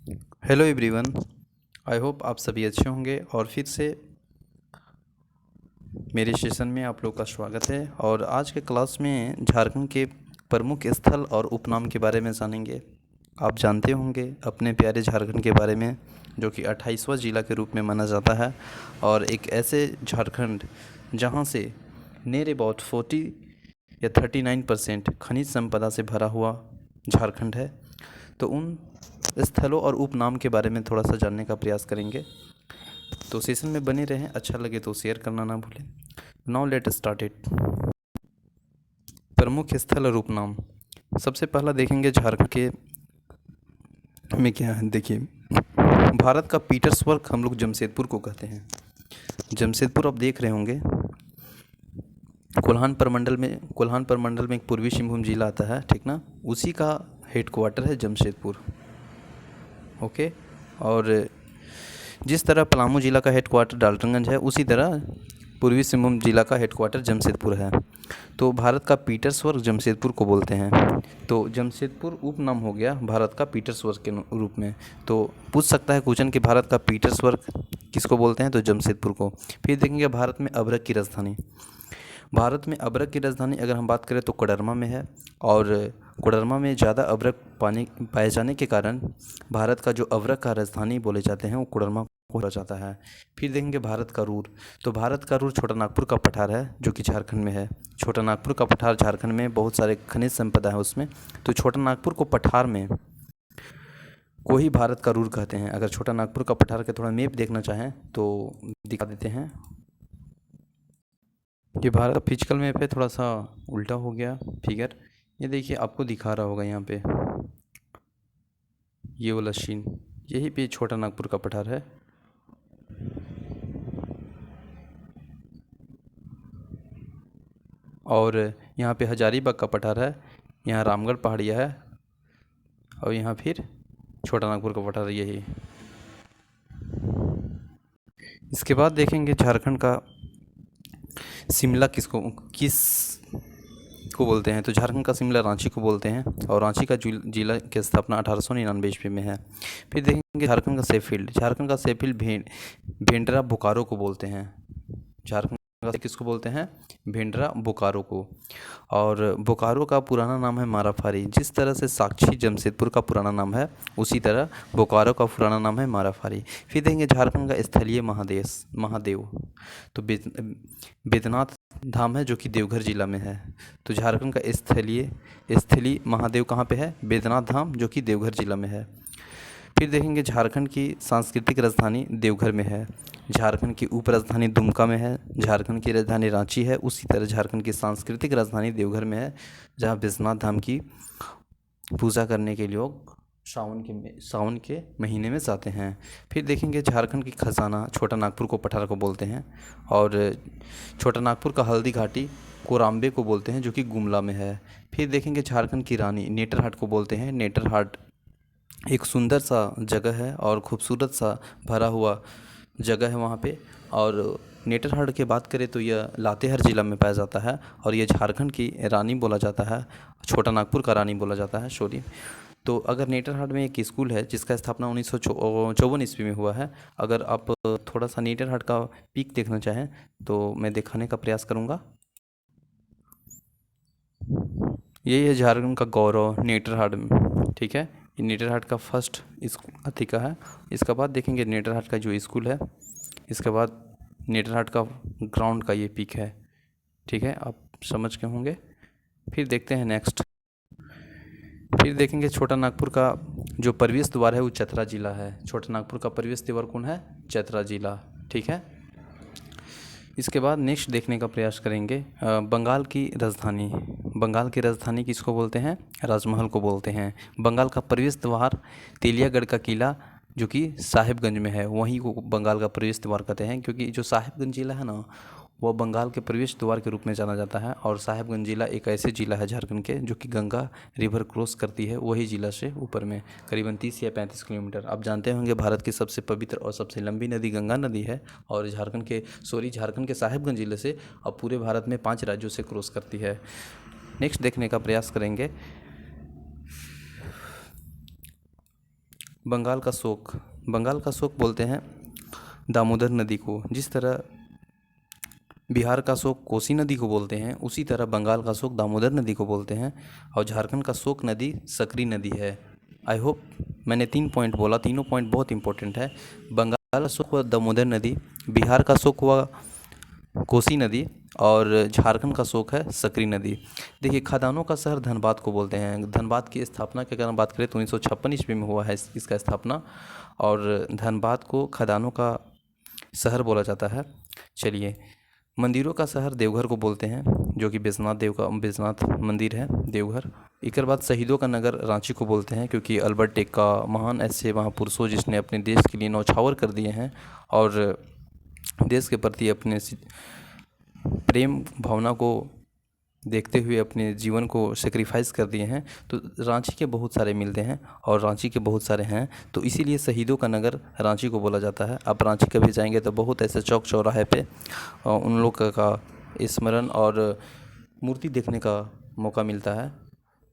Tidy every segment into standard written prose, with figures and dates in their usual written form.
Hello everyone. I hope आप सभी अच्छे होंगे और फिर से मेरे सेशन में आप लोग का स्वागत है। और आज के क्लास में झारखंड के प्रमुख स्थल और उपनाम के बारे में जानेंगे। आप जानते होंगे अपने प्यारे झारखंड के बारे में, जो कि 28वां जिला के रूप में माना जाता है और एक ऐसे झारखंड जहां से नियर अबाउट 40 या 39% खनिज संपदा से भरा हुआ झारखंड है। तो उन स्थलों और उपनाम के बारे में थोड़ा सा जानने का प्रयास करेंगे। तो सेशन में बने रहें, अच्छा लगे तो शेयर करना ना भूलें। Now let start it. प्रमुख स्थल और उपनाम। सबसे पहला देखेंगे झारखंड के में क्या है। देखिए, भारत का पीटर्सबर्ग हम लोग जमशेदपुर को कहते हैं। जमशेदपुर आप देख रहे होंगे, कोल्हान प्रमंडल में एक पूर्वी सिंहभूम जिला आता है, ठीक ना। उसी का हेडक्वार्टर है जमशेदपुर। ओके। और जिस तरह पलामू जिला का हेडक्वार्टर डाल्टनगंज है, उसी तरह पूर्वी सिंहभूम जिला का हेडक्वार्टर जमशेदपुर है। तो भारत का पीटर्सबर्ग जमशेदपुर को बोलते हैं। तो जमशेदपुर उपनाम हो गया भारत का पीटर्सबर्ग के रूप में। तो पूछ सकता है क्वेश्चन कि भारत का पीटर्सबर्ग किसको बोलते हैं, तो जमशेदपुर को। फिर देखेंगे भारत में अभ्रक की राजधानी। भारत में अभ्रक की राजधानी अगर हम बात करें तो कोडरमा में है। और कोडरमा में ज़्यादा अभ्रक पानी पाए जाने के कारण भारत का जो अभ्रक का राजधानी बोले जाते हैं वो कोडरमा को बोला जाता है। फिर देखेंगे भारत का रूर। तो भारत का रूर छोटा नागपुर का पठार है, जो कि झारखंड में है। छोटा नागपुर का पठार झारखंड में बहुत सारे खनिज संपदा है उसमें। तो छोटा नागपुर को पठार में को ही भारत का रूर कहते हैं। अगर छोटा नागपुर का पठार के थोड़ा मैप देखना चाहें तो दिखा देते हैं। ये भारत का फिजिकल मैप है, थोड़ा सा उल्टा हो गया फिगर। ये देखिए, आपको दिखा रहा होगा यहाँ पे ये वाला सीन। यही पे छोटा नागपुर का पठार है। और यहाँ पे हजारीबाग का पठार है। यहाँ रामगढ़ पहाड़िया है। और यहाँ फिर छोटा नागपुर का पठार यही। इसके बाद देखेंगे झारखंड का शिमला किस को बोलते हैं। तो झारखंड का शिमला रांची को बोलते हैं। और रांची का जिला की स्थापना 1899 ईस्वी में है। फिर देखेंगे झारखंड का सेफील्ड। झारखंड का सेफील्ड भेंडरा बोकारो को बोलते हैं। झारखंड का किसको बोलते हैं, भेंडरा बोकारो को। और बोकारो का पुराना नाम है माराफारी। जिस तरह से साक्षी जमशेदपुर का पुराना नाम है, उसी तरह बोकारो का पुराना नाम है माराफारी। फिर देखेंगे झारखंड का स्थलीय महादेव। तो बैद्यनाथ धाम है, जो कि देवघर जिला में है। तो झारखंड का स्थलीय महादेव कहाँ पे है, बैद्यनाथ धाम, जो कि देवघर जिला में है। फिर देखेंगे झारखंड की सांस्कृतिक राजधानी देवघर में है। झारखंड की उप राजधानी दुमका में है। झारखंड की राजधानी रांची है। उसी तरह झारखंड की सांस्कृतिक राजधानी देवघर में है, जहाँ बैद्यनाथ धाम की पूजा करने के लोग सावन के महीने में जाते हैं। फिर देखेंगे झारखंड की खजाना। छोटा नागपुर को पठार को बोलते हैं। और छोटा नागपुर का हल्दी घाटी कोराम्बे को बोलते हैं, जो कि गुमला में है। फिर देखेंगे झारखंड की रानी नेटरहाट को बोलते हैं। नेटरहाट एक सुंदर सा जगह है और खूबसूरत सा भरा हुआ जगह है वहाँ पे। और नेटरहाट की बात करें तो यह लातेहार ज़िला में पाया जाता है। और ये झारखंड की रानी बोला जाता है, छोटा नागपुर का रानी बोला जाता है, सॉरी। तो अगर नेटरहाट में एक स्कूल है जिसका स्थापना 1954 ईस्वी में हुआ है। अगर आप थोड़ा सा नेटरहाट का पीक देखना चाहें तो मैं दिखाने का प्रयास करूँगा। यही है झारखंड का गौरव नेटरहाट में, ठीक है। ये नेटरहाट का फर्स्ट अथी का है। इसके बाद देखेंगे नेटरहाट का जो स्कूल है। इसके बाद नेटरहाट का ग्राउंड का ये पीक है, ठीक है, आप समझ के होंगे। फिर देखते हैं नेक्स्ट। फिर देखेंगे छोटा नागपुर का जो प्रवेश द्वार है वो चतरा जिला है। छोटा नागपुर का प्रवेश द्वार कौन है, चतरा जिला, ठीक है। इसके बाद नेक्स्ट देखने का प्रयास करेंगे बंगाल की राजधानी। बंगाल की राजधानी किसको बोलते हैं, राजमहल को बोलते हैं। बंगाल का प्रवेश द्वार तेलियागढ़ का किला, जो कि साहिबगंज में है, वहीं को बंगाल का प्रवेश द्वार कहते हैं। क्योंकि जो साहिबगंज जिला है ना, वह बंगाल के प्रवेश द्वार के रूप में जाना जाता है। और साहिबगंज जिला एक ऐसे ज़िला है झारखंड के जो कि गंगा रिवर क्रॉस करती है, वही ज़िला से ऊपर में करीबन 30 या 35 किलोमीटर। आप जानते होंगे भारत की सबसे पवित्र और सबसे लंबी नदी गंगा नदी है। और झारखंड के साहिबगंज ज़िले से अब पूरे भारत में 5 राज्यों से क्रॉस करती है। नेक्स्ट देखने का प्रयास करेंगे बंगाल का शोक बोलते हैं दामोदर नदी को। जिस तरह बिहार का शोक कोसी नदी को बोलते हैं, उसी तरह बंगाल का शोक दामोदर नदी को बोलते हैं। और झारखंड का शोक नदी सकरी नदी है। आई होप मैंने 3 पॉइंट बोला, तीनों पॉइंट बहुत इंपॉर्टेंट है। बंगाल का शोक हुआ दामोदर नदी, बिहार का शोक हुआ कोसी नदी, और झारखंड का शोक है सकरी नदी। देखिए, खदानों का शहर धनबाद को बोलते हैं। धनबाद की स्थापना की अगर हम बात करें तो 1956 ईस्वी में हुआ है इसका स्थापना, और धनबाद को खदानों का शहर बोला जाता है। चलिए, मंदिरों का शहर देवघर को बोलते हैं, जो कि बैजनाथ मंदिर है देवघर। एक बाद शहीदों का नगर रांची को बोलते हैं, क्योंकि अल्बर्ट एक्का महान ऐसे महापुरुषों जिसने अपने देश के लिए न्यौछावर कर दिए हैं और देश के प्रति अपने प्रेम भावना को देखते हुए अपने जीवन को सेक्रीफाइस कर दिए हैं। तो रांची के बहुत सारे मिलते हैं और रांची के बहुत सारे हैं, तो इसीलिए शहीदों का नगर रांची को बोला जाता है। आप रांची कभी जाएंगे तो बहुत ऐसे चौक चौराहे पे उन लोग का स्मरण और मूर्ति देखने का मौका मिलता है।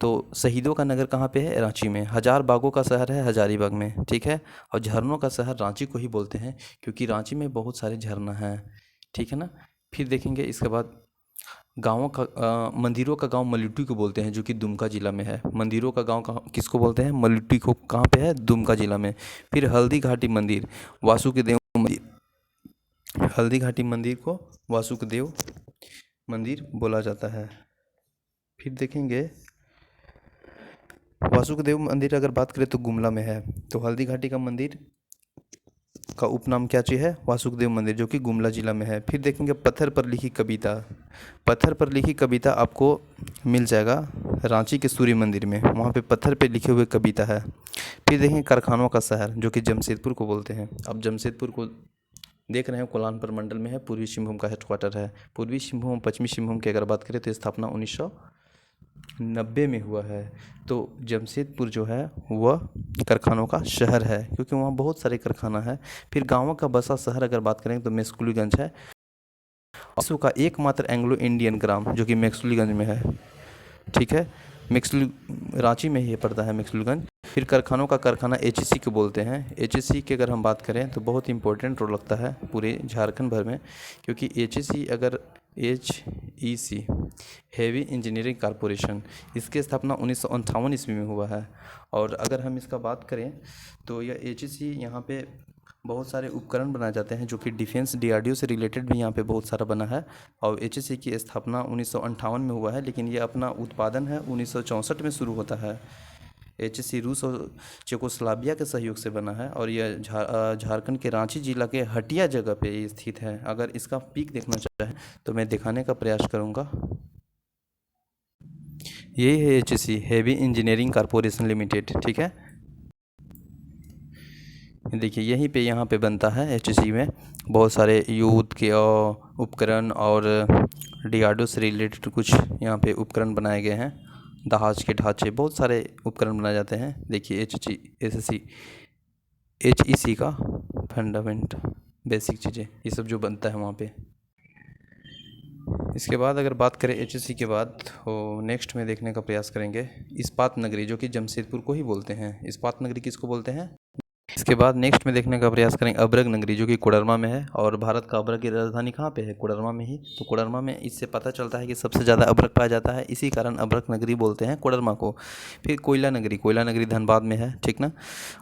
तो शहीदों का नगर कहाँ पे है? रांची में। हजार बागों का शहर है हजारीबाग में, ठीक है। और झरनों का शहर रांची को ही बोलते हैं, क्योंकि रांची में बहुत सारे झरना हैं, ठीक है ना। फिर देखेंगे इसके बाद मंदिरों का गांव मल्लुट्टी को बोलते हैं, जो कि दुमका जिला में है। मंदिरों का गांव किसको बोलते हैं? मल्लुट्टी को। कहाँ पे है? दुमका जिला में। फिर हल्दी घाटी मंदिर वासुदेव मंदिर, हल्दी घाटी मंदिर को वासुदेव मंदिर बोला जाता है। फिर देखेंगे वासुदेव मंदिर अगर बात करें तो गुमला में है, तो हल्दी घाटी का मंदिर का उपनाम क्या चीज़ है? वासुदेव मंदिर, जो कि गुमला जिला में है। फिर देखेंगे पत्थर पर लिखी कविता। पत्थर पर लिखी कविता आपको मिल जाएगा रांची के सूर्य मंदिर में, वहाँ पे पत्थर पे लिखे हुए कविता है। फिर देखेंगे कारखानों का शहर, जो कि जमशेदपुर को बोलते हैं। अब जमशेदपुर को देख रहे हैं, कोलान प्रमंडल में है, पूर्वी सिंहभूम का हेडक्वार्टर है। पूर्वी सिंहभूम पश्चिमी सिंहभूम की अगर बात करें तो स्थापना 1990 में हुआ है। तो जमशेदपुर जो है वह कारखानों का शहर है, क्योंकि वहाँ बहुत सारे कारखाना है। फिर गाँवों का बसा शहर अगर बात करें तो मैक्सुलीगंज है, विश्व का एकमात्र एंग्लो इंडियन ग्राम जो कि मैक्सुलीगंज में है, ठीक है। रांची में ही पड़ता है मैक्सुलीगंज। फिर कारखानों का कारखाना एचईसी को बोलते हैं। एचईसी की अगर हम बात करें तो बहुत इंपॉर्टेंट रोल लगता है पूरे झारखंड भर में, क्योंकि एचईसी हैवी इंजीनियरिंग कॉरपोरेशन, इसकी स्थापना 1958 ईस्वी में हुआ है। और अगर हम इसका बात करें तो यह एचईसी यहाँ पे बहुत सारे उपकरण बनाए जाते हैं, जो कि डिफेंस डीआरडीओ से रिलेटेड भी यहाँ पे बहुत सारा बना है। और एचईसी की स्थापना 1958 में हुआ है, लेकिन ये अपना उत्पादन है 1964 में शुरू होता है। एचईसी रूस और चेकोस्लोवाकिया के सहयोग से बना है, और यह झारखंड के रांची जिला के हटिया जगह पे ये स्थित है। अगर इसका पीक देखना चाहें तो मैं दिखाने का प्रयास करूँगा। यही है HEC, heavy engineering corporation limited, ठीक है। देखिए यहीं पे यहाँ पे बनता है एचईसी में बहुत सारे युद्ध के उपकरण और डीआरडीओ से रिलेटेड कुछ यहाँ पे उपकरण बनाए गए हैं। जहाज के ढांचे, बहुत सारे उपकरण बनाए जाते हैं। देखिए एचईसी का फंडामेंट, बेसिक चीज़ें, ये सब जो बनता है वहाँ पे। इसके बाद अगर बात करें एचईसी के बाद, तो नेक्स्ट में देखने का प्रयास करेंगे इस्पात नगरी, जो कि जमशेदपुर को ही बोलते हैं। इस्पात नगरी किसको बोलते हैं? इसके बाद नेक्स्ट में देखने का प्रयास करेंगे अब्रक नगरी, जो कि कोडरमा में है। और भारत का अब्रक की राजधानी कहाँ पे है? कोडरमा में ही। तो कोडरमा में इससे पता चलता है कि सबसे ज़्यादा अब्रक पाया जाता है, इसी कारण अब्रक नगरी बोलते हैं कोडरमा को। फिर कोयला नगरी धनबाद में है, ठीक ना।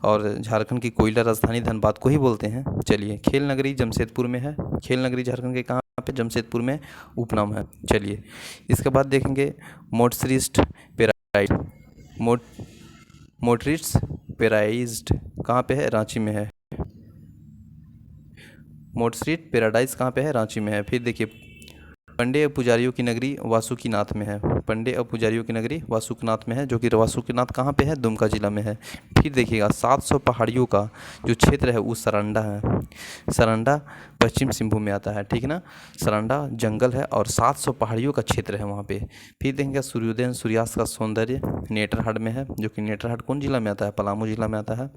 और झारखंड की कोयला राजधानी धनबाद को ही बोलते हैं। चलिए, खेल नगरी जमशेदपुर में है। खेल नगरी झारखंड के कहाँ पे? जमशेदपुर में उपनाम है। चलिए, इसके बाद देखेंगे मोटरिस्ट पैराडाइज्ड कहाँ पे है? रांची में है। मोटरिस्ट पैराडाइज कहाँ पे है? रांची में है। फिर देखिए पंडे और पुजारियों की नगरी वासुकीनाथ में है। पंडे और पुजारियों की नगरी वासुकीनाथ में है, जो कि वासुकीनाथ कहाँ पे है? दुमका जिला में है। फिर देखिएगा 700 पहाड़ियों का जो क्षेत्र है वो सरंडा है। सरंडा पश्चिम सिंहभूम में आता है, ठीक है ना। सरंडा जंगल है और 700 पहाड़ियों का क्षेत्र है वहाँ पे। फिर देखेंगे सूर्योदय सूर्यास्त का सौंदर्य नेतरहाट में है, जो कि नेतरहाट कौन जिला में आता है? पलामू जिला में आता है।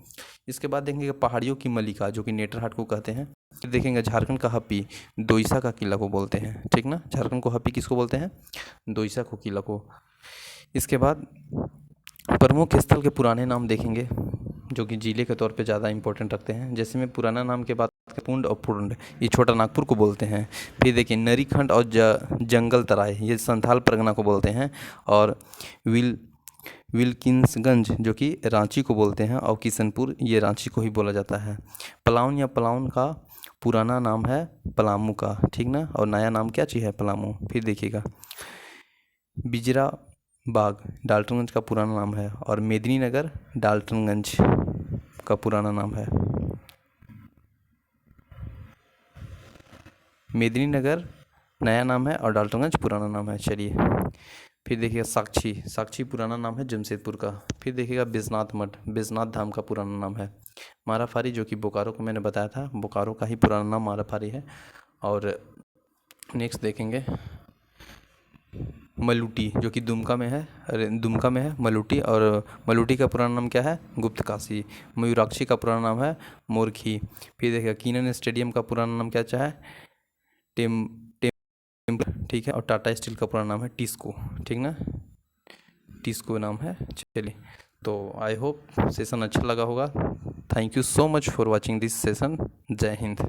इसके बाद देखेंगे पहाड़ियों की मल्लिका, जो कि नेतरहाट को कहते हैं। फिर देखेंगे झारखंड का हप्पी दोईसा का किला को बोलते हैं, ठीक ना। झारखंड को हप्पी किसको बोलते हैं? दोईसा को किला को। इसके बाद प्रमुख स्थल के पुराने नाम देखेंगे। जो कि जिले के तौर पे ज़्यादा इंपॉर्टेंट रखते हैं। जैसे मैं पुराना नाम के बात पुंड और पुंड, ये छोटा नागपुर को बोलते हैं। फिर देखिए नरीखंड और जंगल तराई, ये संथाल परगना को बोलते हैं। और विल्किंसगंज जो कि रांची को बोलते हैं, और किशनपुर ये रांची को ही बोला जाता है। पलाउन या पलाउन का पुराना नाम है पलामू का, ठीक ना, और नया नाम क्या चीज़ है, पलामू। फिर देखिएगा बिजरा बाग डाल्टनगंज का पुराना नाम है, और मेदिनीनगर डाल्टनगंज का पुराना नाम है। मेदिनीनगर नया नाम है और डाल्टनगंज पुराना नाम है। चलिए फिर देखिएगा साक्षी, साक्षी पुराना नाम है जमशेदपुर का। फिर देखिएगा बिजनाथ मठ, बिजनाथ धाम का पुराना नाम है। माराफारी जो कि बोकारो को मैंने बताया था, बोकारो का ही पुराना नाम माराफारी है। और नेक्स्ट देखेंगे मलूटी जो कि दुमका में है, अरे दुमका में है मलूटी, और मलूटी का पुराना नाम क्या है, गुप्त काशी। मयूराक्षी का पुराना नाम है मोरखी। फिर देखिएगा कीनन स्टेडियम का पुराना नाम क्या है, टेम टेम, ठीक है। और टाटा स्टील का पुराना नाम है टिस्को, ठीक ना, टिस्को नाम है। चलिए, तो आई होप सेशन अच्छा लगा होगा। Thank you so much for watching this session. जय हिंद।